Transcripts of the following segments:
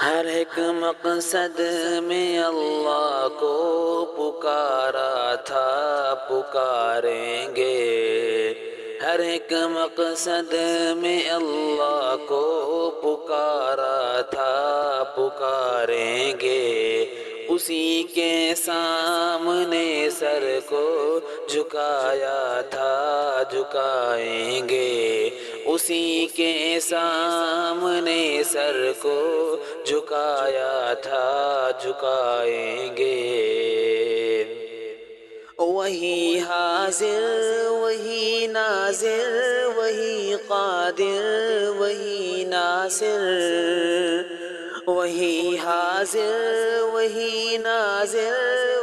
ہر ایک مقصد میں اللہ کو پکارا تھا، پکاریں گے۔ ہر ایک مقصد میں اللہ کو پکارا تھا، پکاریں گے۔ اسی کے سامنے سر کو جھکایا تھا، جھکائیں گے۔ اسی کے سامنے سر کو جھکایا تھا، جھکائیں گے۔ وہی حاضر، وہی ناظر، وہی قادر، وہی ناصر۔ وہی حاضر، وہی ناظر،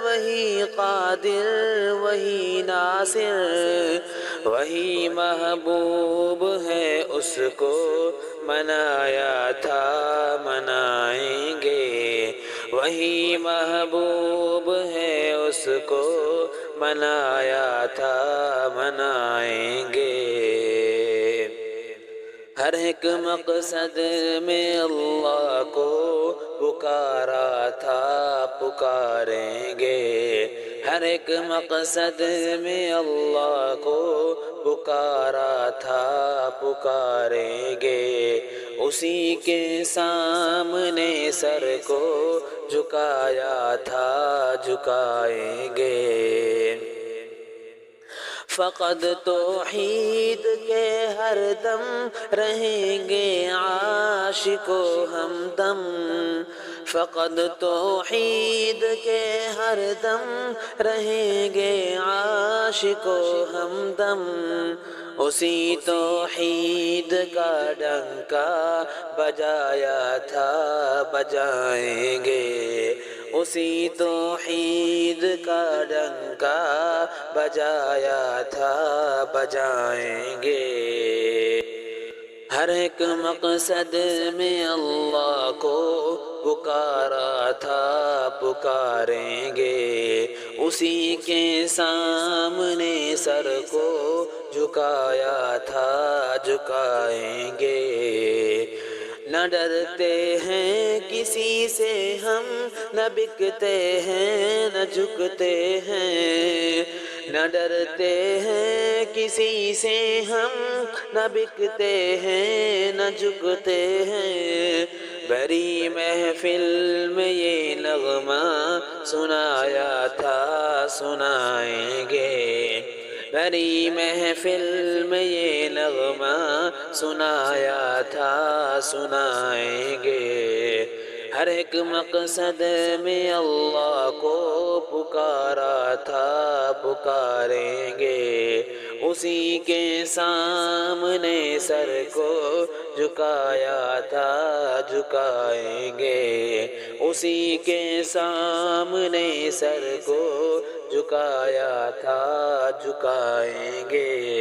وہی قادر، وہی ناصر۔ وہی محبوب ہے، اس کو منایا تھا، منائیں گے۔ وہی محبوب ہے، اس کو منایا تھا، منائیں گے۔ ہر ایک مقصد میں اللہ کو پکارا تھا، پکاریں گے۔ ہر ایک مقصد میں اللہ کو پکارا تھا، پکاریں گے۔ اسی کے سامنے سر کو جھکایا تھا، جھکائیں گے۔ فقط توحید کے ہر دم رہیں گے عاشق و ہمدم۔ فقط توحید کے ہر دم رہیں گے عاشق و ہمدم۔ اسی توحید کا ڈنکا بجایا تھا، بجائیں گے۔ اسی توحید کا ڈنکا بجایا تھا، بجائیں گے۔ ہر ایک مقصد میں اللہ کو پکارا تھا، پکاریں گے۔ اسی کے سامنے سر کو جھکایا تھا، جھکائیں گے۔ نہ ڈرتے ہیں کسی سے ہم، نہ بکتے ہیں، نہ جھکتے ہیں۔ نہ ڈرتے ہیں کسی سے ہم، نہ بکتے ہیں، نہ جھکتے ہیں۔ بھری محفل میں یہ نغمہ سنایا تھا، سنائیں گے۔ بھری محفل میں یہ نغمہ سنایا تھا، سنائیں گے۔ ہر ایک مقصد میں اللہ کو پکارا تھا، پکاریں گے۔ اسی کے سامنے سر کو جھکایا تھا، جھکائیں گے۔ اسی کے سامنے سر کو جھکایا تھا، جھکائیں گے۔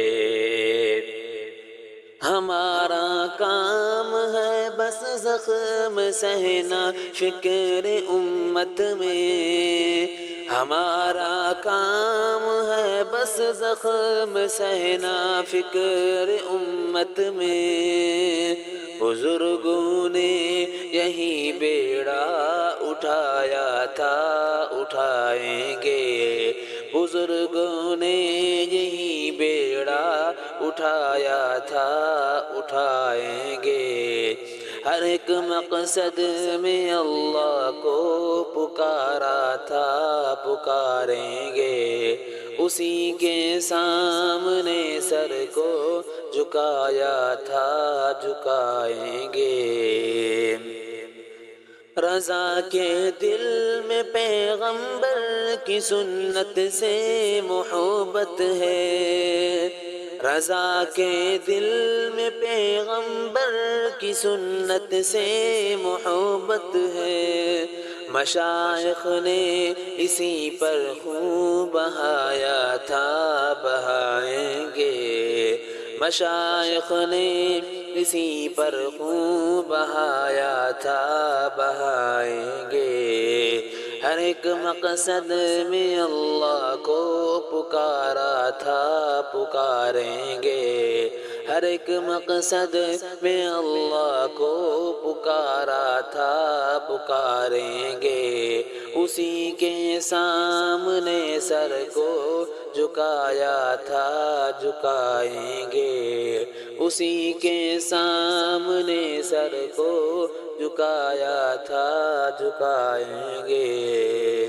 ہمارا کام ہے بس زخم سہنا فکر امت میں۔ ہمارا کام ہے بس زخم سہنا فکر امت میں۔ بزرگوں نے یہی بیڑا اٹھایا تھا، اٹھائیں گے۔ بزرگوں نے یہی بیڑا اٹھایا تھا، اٹھائیں گے۔ ہر ایک مقصد میں اللہ کو پکارا تھا، پکاریں گے۔ اسی کے سامنے سر کو جھکایا تھا، جھکائیں گے۔ رضا کے دل میں پیغمبر کی سنت سے محبت ہے۔ رضا کے دل میں پیغمبر کی سنت سے محبت ہے۔ مشائخ نے اسی پر خون بہایا تھا، بہائیں گے۔ مشائخ نے اسی پر خون بہایا تھا، بہائیں گے۔ ہر ایک مقصد میں اللہ کو پکارا تھا، پکاریں گے۔ ہر ایک مقصد میں اللہ کو پکارا تھا، پکاریں گے، اسی کے سامنے سر کو جھکایا تھا جھکائیں گے، اسی کے سامنے سر کو جھکایا تھا جھکائیں گے۔